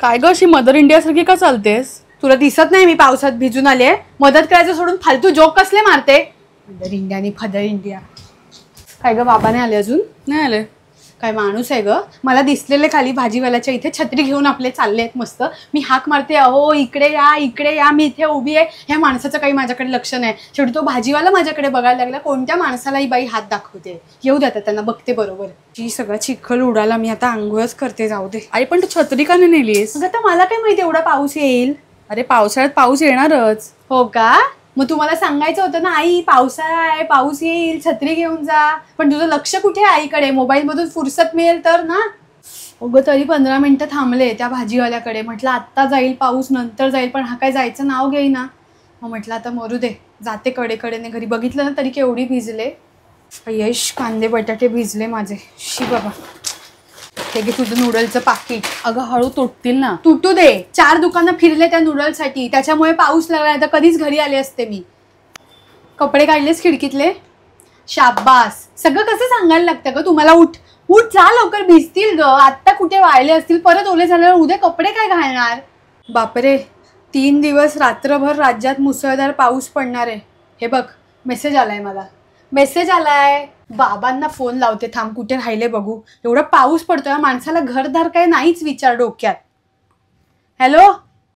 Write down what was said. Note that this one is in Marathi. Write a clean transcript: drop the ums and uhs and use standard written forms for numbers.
काय ग अशी मदर इंडिया सारखी का चालतेस? तुला दिसत नाही मी पावसात भिजून आले? मदत करायचं सोडून फालतू जोक कसले मारते? मदर इंडिया आणि फदर इंडिया. काय ग बाबा नाही आले अजून? नाही आले. काय माणूस आहे ग. मला दिसलेले खाली भाजीवाल्याच्या इथे छत्री घेऊन आपले चालले आहेत मस्त. मी हाक मारते अहो इकडे या मी इथे उभी आहे. ह्या माणसाचं काही माझ्याकडे लक्ष नाही. शेवटी तो भाजीवाला माझ्याकडे बघायला लागला. कोणत्या माणसाला ही बाई हात दाखवते. येऊ द्या त्यांना बघते बरोबर. जी सगळं चिखल उडाला. मी आता आंघोळच करते. जाऊ दे. आई पण तू छत्री का नाही नेलीस? अगं आता मला काय माहिती एवढा पाऊस येईल. अरे पावसाळ्यात पाऊस येणारच. हो का? मग तुम्हाला सांगायचं होतं ना आई पावसाळा आहे पाऊस येईल छत्री घेऊन जा. पण तुझं लक्ष कुठे आईकडे? मोबाईल मधून फुरसत मिळेल तर ना. अगं तरी 15 मिनिटं थांबले त्या भाजीवाल्याकडे. म्हटलं आत्ता जाईल पाऊस नंतर जाईल पण हा काय जायचं नाव घेईना. मग म्हटलं आता मरू दे जाते कडेकडेने घरी. बघितलं ना तरी केवढी भिजले. यश कांदे बटाटे भिजले माझे. शी बाबा. हे घे तुझं नूडलचं पाकिट. अगं हळू तुटतील ना. तुटू दे. 4 दुकानं फिरले त्या नूडलसाठी. त्याच्यामुळे पाऊस लागला तर कधीच घरी आले असते मी. कपडे काढलेस खिडकीतले? शाबास. सगळं कसं सांगायला लागतं ग तुम्हाला. उठ जा लवकर भिजतील ग. आत्ता कुठे वाळले असतील परत ओले झाल्यावर उद्या कपडे काय घालणार? बापरे 3 दिवस रात्रभर राज्यात मुसळधार पाऊस पडणार आहे. हे बघ मेसेज आलाय मला. मेसेज आलाय. बाबांना फोन लावते थांब कुठे राहिले बघू. एवढा पाऊस पडतोय माणसाला घरदार काय नाहीच विचार डोक्यात. हॅलो